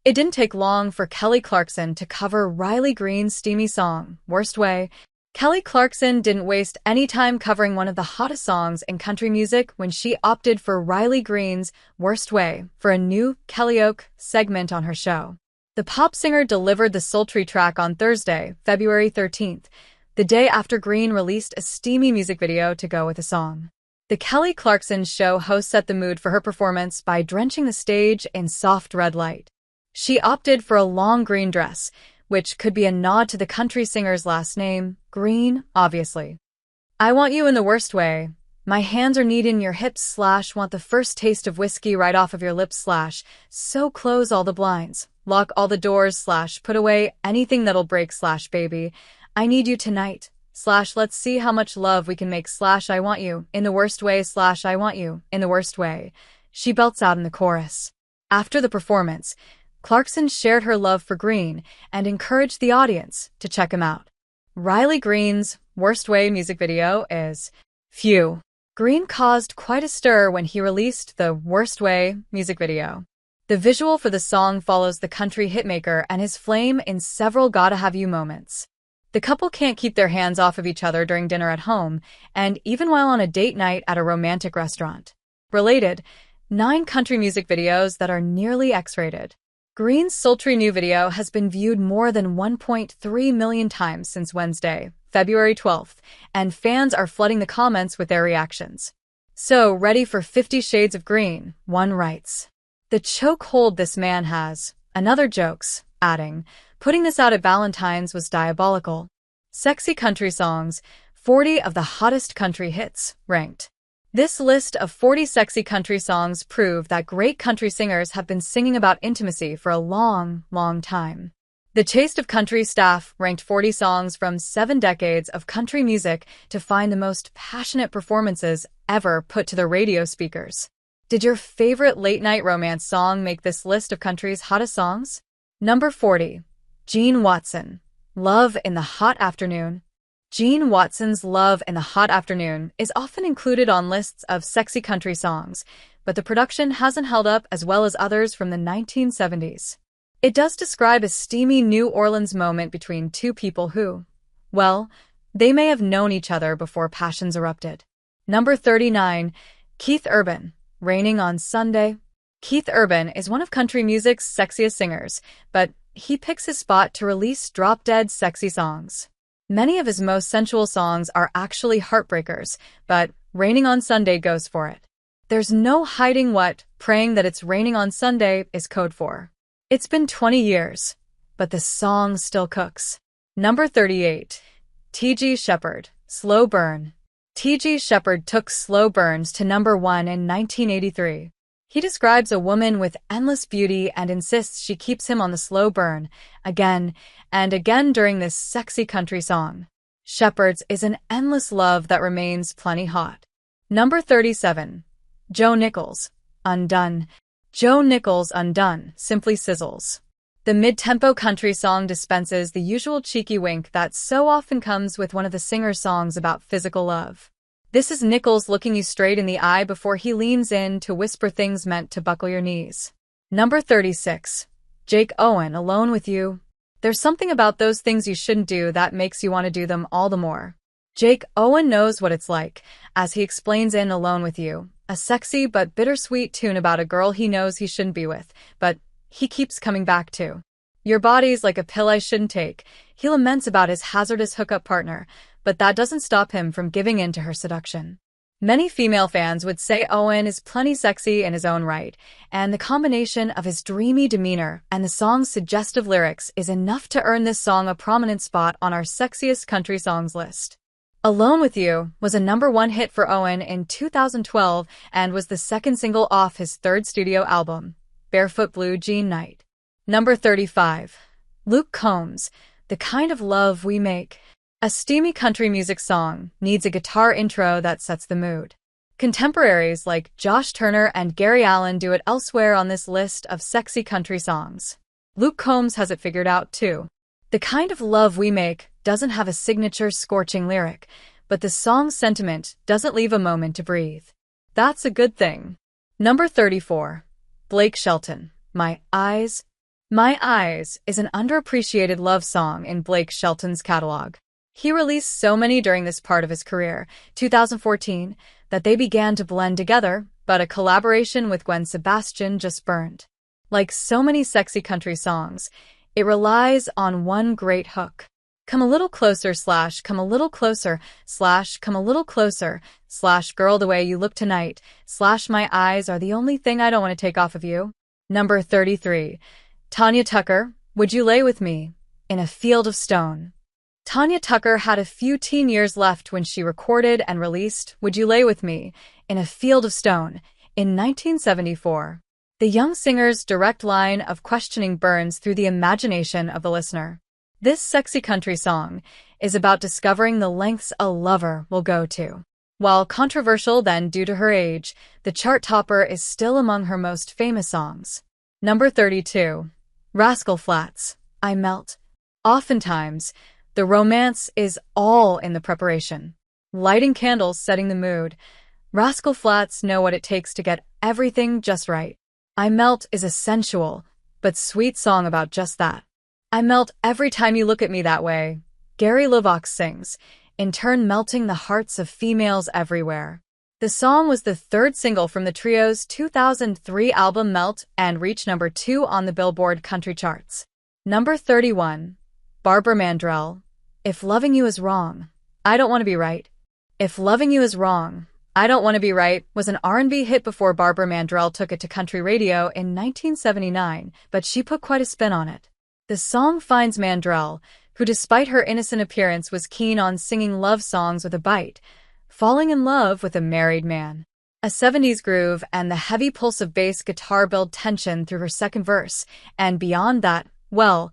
It didn't take long for Kelly Clarkson to cover Riley Green's steamy song, Worst Way. Kelly Clarkson didn't waste any time covering one of the hottest songs in country music when she opted for Riley Green's Worst Way for a new Kellyoke segment on her show. The pop singer delivered the sultry track on Thursday, February 13th, the day after Green released a steamy music video to go with the song. The Kelly Clarkson Show host set the mood for her performance by drenching the stage in soft red light. She opted for a long green dress, which could be a nod to the country singer's last name, Green, obviously. I want you in the worst way. My hands are kneed in your hips / want the first taste of whiskey right off of your lips / so close all the blinds, lock all the doors / put away anything that'll break / baby. I need you tonight / let's see how much love we can make / I want you in the worst way / I want you in the worst way, she belts out in the chorus. After the performance, Clarkson shared her love for Green and encouraged the audience to check him out. Riley Green's Worst Way music video is phew. Green caused quite a stir when he released the Worst Way music video. The visual for the song follows the country hitmaker and his flame in several gotta have you moments. The couple can't keep their hands off of each other during dinner at home, and even while on a date night at a romantic restaurant. Related, 9 country music videos that are nearly X-rated. Green's sultry new video has been viewed more than 1.3 million times since Wednesday, February 12th, and fans are flooding the comments with their reactions. So, ready for 50 Shades of Green, one writes. The chokehold this man has, another jokes, adding, putting this out at Valentine's was diabolical. Sexy country songs, 40 of the hottest country hits, ranked. This list of 40 sexy country songs prove that great country singers have been singing about intimacy for a long, long time. The Taste of Country staff ranked 40 songs from 7 decades of country music to find the most passionate performances ever put to the radio speakers. Did your favorite late-night romance song make this list of country's hottest songs? Number 40. Gene Watson, Love in the Hot Afternoon. Gene Watson's Love in the Hot Afternoon is often included on lists of sexy country songs, but the production hasn't held up as well as others from the 1970s. It does describe a steamy New Orleans moment between two people who, well, they may have known each other before passions erupted. Number 39. Keith Urban, Raining on Sunday. Keith Urban is one of country music's sexiest singers, but he picks his spot to release drop-dead sexy songs. Many of his most sensual songs are actually heartbreakers, but Raining on Sunday goes for it. There's no hiding what Praying That It's Raining on Sunday is code for. It's been 20 years, but the song still cooks. Number 38. T.G. Sheppard, Slow Burn. T.G. Sheppard took Slow Burns to number 1 in 1983. He describes a woman with endless beauty and insists she keeps him on the slow burn, again and again during this sexy country song. Sheppard's is an endless love that remains plenty hot. Number 37. Joe Nichols, Undone. Joe Nichols' Undone simply sizzles. The mid-tempo country song dispenses the usual cheeky wink that so often comes with one of the singer's songs about physical love. This is Nichols looking you straight in the eye before he leans in to whisper things meant to buckle your knees. Number 36. Jake Owen, Alone with You. There's something about those things you shouldn't do that makes you want to do them all the more. Jake Owen knows what it's like, as he explains in Alone with You, a sexy but bittersweet tune about a girl he knows he shouldn't be with, but he keeps coming back to. Your body's like a pill I shouldn't take. He laments about his hazardous hookup partner, but that doesn't stop him from giving in to her seduction. Many female fans would say Owen is plenty sexy in his own right, and the combination of his dreamy demeanor and the song's suggestive lyrics is enough to earn this song a prominent spot on our sexiest country songs list. Alone with You was a number 1 hit for Owen in 2012 and was the second single off his 3rd studio album, Barefoot Blue Jean Night. Number 35. Luke Combs, The Kind of Love We Make. A steamy country music song needs a guitar intro that sets the mood. Contemporaries like Josh Turner and Gary Allan do it elsewhere on this list of sexy country songs. Luke Combs has it figured out too. The Kind of Love We Make doesn't have a signature scorching lyric, but the song's sentiment doesn't leave a moment to breathe. That's a good thing. Number 34. Blake Shelton, My Eyes. My Eyes is an underappreciated love song in Blake Shelton's catalog. He released so many during this part of his career, 2014, that they began to blend together, but a collaboration with Gwen Sebastian just burned. Like so many sexy country songs, it relies on one great hook. Come a little closer / come a little closer / come a little closer / girl the way you look tonight / my eyes are the only thing I don't want to take off of you. Number 33. Tanya Tucker, Would You Lay With Me? In a Field of Stone. Tanya Tucker had a few teen years left when she recorded and released Would You Lay With Me? In a Field of Stone in 1974. The young singer's direct line of questioning burns through the imagination of the listener. This sexy country song is about discovering the lengths a lover will go to. While controversial then due to her age, the chart topper is still among her most famous songs. Number 32. Rascal Flatts, I Melt. Oftentimes, the romance is all in the preparation. Lighting candles, setting the mood. Rascal Flatts know what it takes to get everything just right. I Melt is a sensual, but sweet song about just that. I melt every time you look at me that way, Gary LeVox sings, in turn melting the hearts of females everywhere. The song was the third single from the trio's 2003 album Melt and reached number 2 on the Billboard country charts. Number 31. Barbara Mandrell, If Loving You Is Wrong, I Don't Want to Be Right. If Loving You Is Wrong, I Don't Want to Be Right was an R&B hit before Barbara Mandrell took it to country radio in 1979, but she put quite a spin on it. The song finds Mandrell, who despite her innocent appearance was keen on singing love songs with a bite, falling in love with a married man. A 70s groove and the heavy pulse of bass guitar build tension through her second verse, and beyond that, well,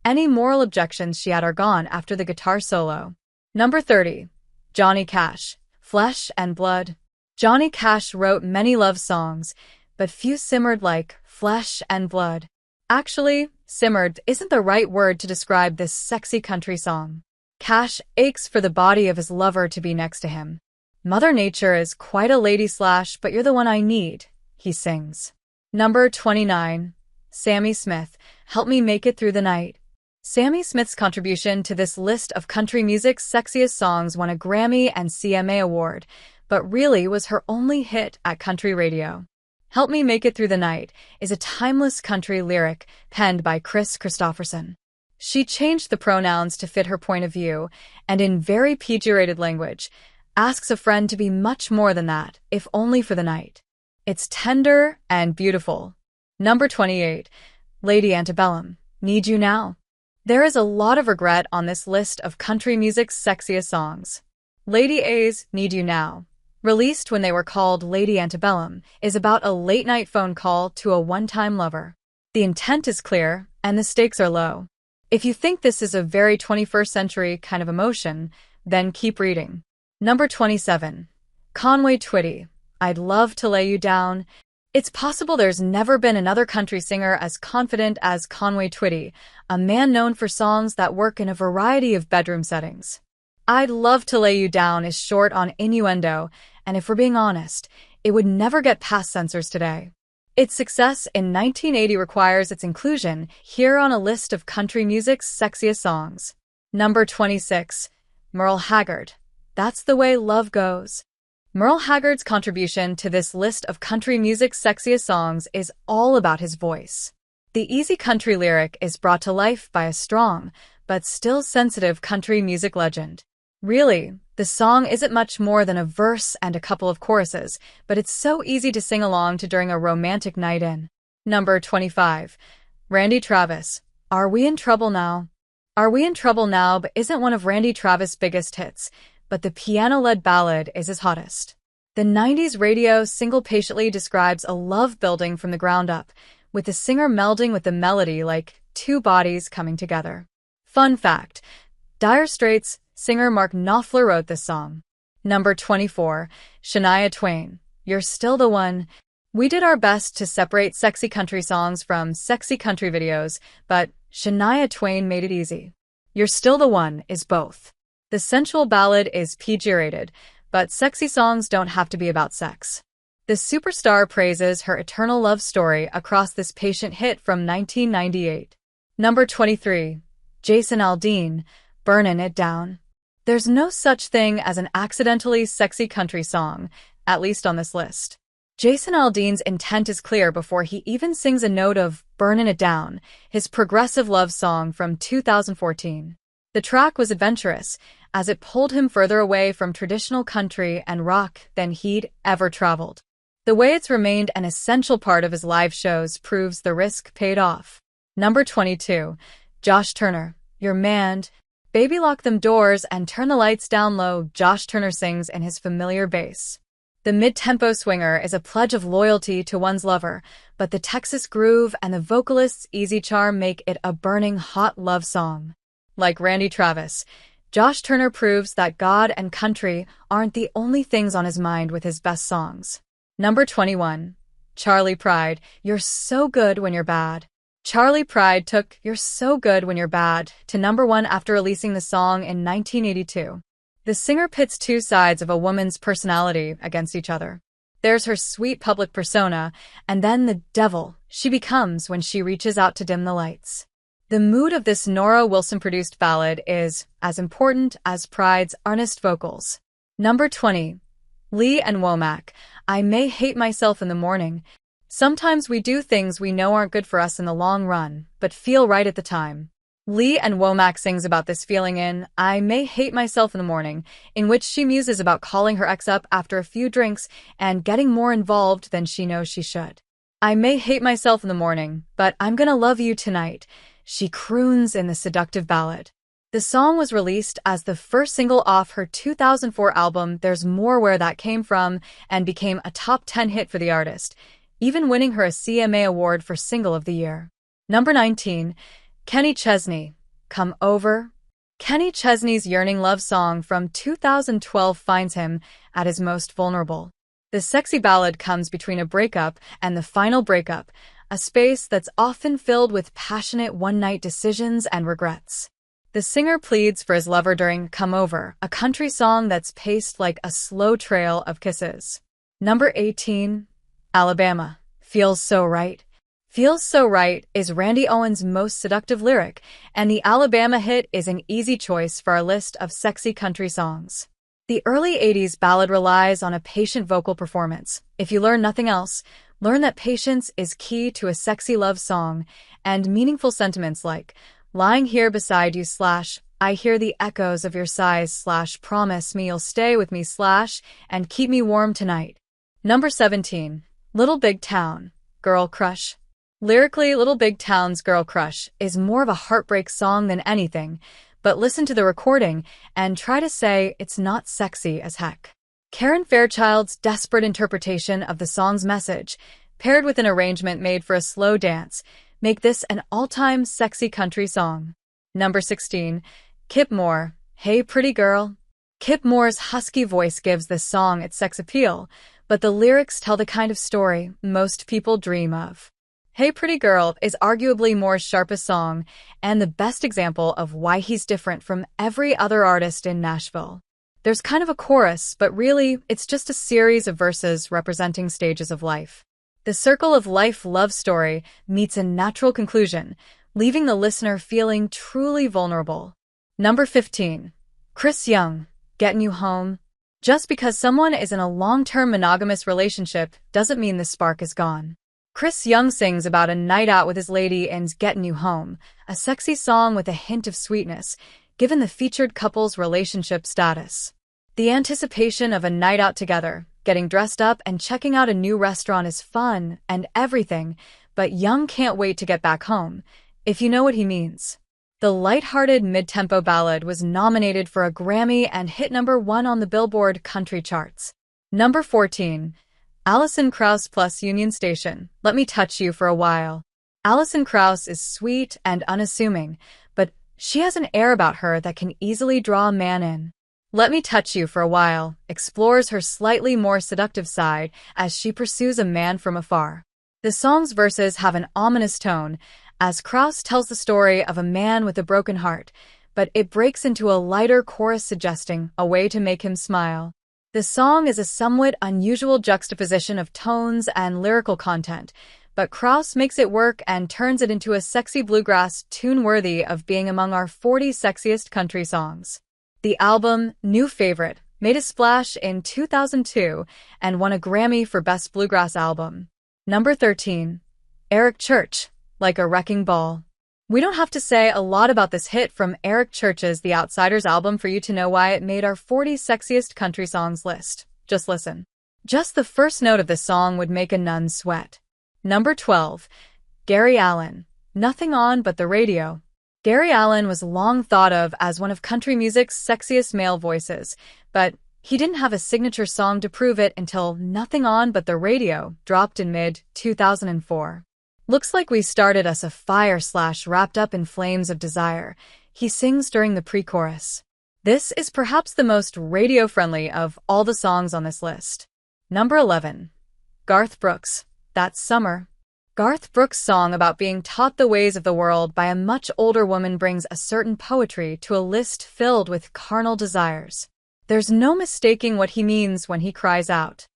any moral objections she had are gone after the guitar solo. Number 30. Johnny Cash, Flesh and Blood. Johnny Cash wrote many love songs, but few simmered like Flesh and Blood. Actually, simmered isn't the right word to describe this sexy country song. Cash aches for the body of his lover to be next to him. Mother Nature is quite a lady / but you're the one I need, he sings. Number 29. Sammy Smith, Help Me Make It Through the Night. Sammy Smith's contribution to this list of country music's sexiest songs won a Grammy and CMA award, but really was her only hit at country radio. Help Me Make It Through the Night is a timeless country lyric penned by Chris Christopherson. She changed the pronouns to fit her point of view, and in very PG-rated language, asks a friend to be much more than that, if only for the night. It's tender and beautiful. Number 28. Lady Antebellum, Need You Now. There is a lot of regret on this list of country music's sexiest songs. Lady A's Need You Now, released when they were called Lady Antebellum, is about a late-night phone call to a one-time lover. The intent is clear, and the stakes are low. If you think this is a very 21st century kind of emotion, then keep reading. Number 27. Conway Twitty, I'd Love to Lay You Down. It's possible there's never been another country singer as confident as Conway Twitty, a man known for songs that work in a variety of bedroom settings. I'd Love to Lay You Down is short on innuendo, and if we're being honest, it would never get past censors today. Its success in 1980 requires its inclusion here on a list of country music's sexiest songs. Number 26. Merle Haggard, That's the Way Love Goes. Merle Haggard's contribution to this list of country music's sexiest songs is all about his voice. The easy country lyric is brought to life by a strong, but still sensitive country music legend. Really, the song isn't much more than a verse and a couple of choruses, but it's so easy to sing along to during a romantic night in. Number 25. Randy Travis, Are We in Trouble Now? Are We in Trouble Now but isn't one of Randy Travis' biggest hits, but the piano-led ballad is his hottest. The 90s radio single patiently describes a love building from the ground up, with the singer melding with the melody like two bodies coming together. Fun fact, Dire Straits singer Mark Knopfler wrote this song. Number 24. Shania Twain, You're Still the One. We did our best to separate sexy country songs from sexy country videos, but Shania Twain made it easy. You're Still the One is both. The sensual ballad is PG-rated, but sexy songs don't have to be about sex. The superstar praises her eternal love story across this patient hit from 1998. Number 23. Jason Aldean, Burnin' It Down. There's no such thing as an accidentally sexy country song, at least on this list. Jason Aldean's intent is clear before he even sings a note of Burnin' It Down, his progressive love song from 2014. The track was adventurous, as it pulled him further away from traditional country and rock than he'd ever traveled. The way it's remained an essential part of his live shows proves the risk paid off. Number 22. Josh Turner, Your Man. Baby Lock Them Doors and Turn the Lights Down Low, Josh Turner sings in his familiar bass. The mid-tempo swinger is a pledge of loyalty to one's lover, but the Texas groove and the vocalist's easy charm make it a burning hot love song. Like Randy Travis, Josh Turner proves that God and country aren't the only things on his mind with his best songs. Number 21. Charley Pride, You're So Good When You're Bad. Charley Pride took You're So Good When You're Bad to number 1 after releasing the song in 1982. The singer pits two sides of a woman's personality against each other. There's her sweet public persona, and then the devil she becomes when she reaches out to dim the lights. The mood of this Nora Wilson-produced ballad is as important as Pride's earnest vocals. Number 20. Lee and Womack, I May Hate Myself in the Morning. Sometimes we do things we know aren't good for us in the long run, but feel right at the time. Lee and Womack sings about this feeling in I May Hate Myself in the Morning, in which she muses about calling her ex up after a few drinks and getting more involved than she knows she should. I may hate myself in the morning, but I'm gonna love you tonight, she croons in the seductive ballad. The song was released as the first single off her 2004 album There's More Where That Came From and became a top 10 hit for the artist, even winning her a CMA award for Single of the Year. Number 19. Kenny Chesney, Come Over. Kenny Chesney's yearning love song from 2012 finds him at his most vulnerable. The sexy ballad comes between a breakup and the final breakup, a space that's often filled with passionate one-night decisions and regrets. The singer pleads for his lover during Come Over, a country song that's paced like a slow trail of kisses. Number 18. Alabama, Feels So Right. Feels So Right is Randy Owen's most seductive lyric, and the Alabama hit is an easy choice for our list of sexy country songs. The early 80s ballad relies on a patient vocal performance. If you learn nothing else, learn that patience is key to a sexy love song, and meaningful sentiments like lying here beside you / I hear the echoes of your sighs / promise me you'll stay with me / and keep me warm tonight. Number 17. Little Big Town, Girl Crush. Lyrically, Little Big Town's Girl Crush is more of a heartbreak song than anything, but listen to the recording and try to say it's not sexy as heck. Karen Fairchild's desperate interpretation of the song's message, paired with an arrangement made for a slow dance, make this an all-time sexy country song. Number 16. Kip Moore, Hey Pretty Girl. Kip Moore's husky voice gives this song its sex appeal, but the lyrics tell the kind of story most people dream of. Hey Pretty Girl is arguably Moore's sharpest song and the best example of why he's different from every other artist in Nashville. There's kind of a chorus, but really, it's just a series of verses representing stages of life. The circle of life love story meets a natural conclusion, leaving the listener feeling truly vulnerable. Number 15. Chris Young, Getting You Home. Just because someone is in a long-term monogamous relationship doesn't mean the spark is gone. Chris Young sings about a night out with his lady in Getting You Home, a sexy song with a hint of sweetness, given the featured couple's relationship status. The anticipation of a night out together, getting dressed up and checking out a new restaurant is fun and everything, but Young can't wait to get back home, if you know what he means. The lighthearted mid-tempo ballad was nominated for a Grammy and hit number 1 on the Billboard country charts. Number 14. Alison Krauss plus Union Station, Let Me Touch You for a While. Alison Krauss is sweet and unassuming, but she has an air about her that can easily draw a man in. Let Me Touch You for a While explores her slightly more seductive side as she pursues a man from afar. The song's verses have an ominous tone, as Krauss tells the story of a man with a broken heart, but it breaks into a lighter chorus suggesting a way to make him smile. The song is a somewhat unusual juxtaposition of tones and lyrical content, but Krause makes it work and turns it into a sexy bluegrass tune worthy of being among our 40 sexiest country songs. The album, New Favorite, made a splash in 2002 and won a Grammy for Best Bluegrass Album. Number 13. Eric Church, Like a Wrecking Ball. We don't have to say a lot about this hit from Eric Church's The Outsiders album for you to know why it made our 40 sexiest country songs list. Just listen. Just the first note of this song would make a nun sweat. Number 12. Gary Allan, Nothing On But the Radio. Gary Allan was long thought of as one of country music's sexiest male voices, but he didn't have a signature song to prove it until Nothing On But the Radio dropped in mid-2004. Looks like we started us a fire / wrapped up in flames of desire, he sings during the pre-chorus. This is perhaps the most radio-friendly of all the songs on this list. Number 11. Garth Brooks, That Summer. Garth Brooks' song about being taught the ways of the world by a much older woman brings a certain poetry to a list filled with carnal desires. There's no mistaking what he means when he cries out,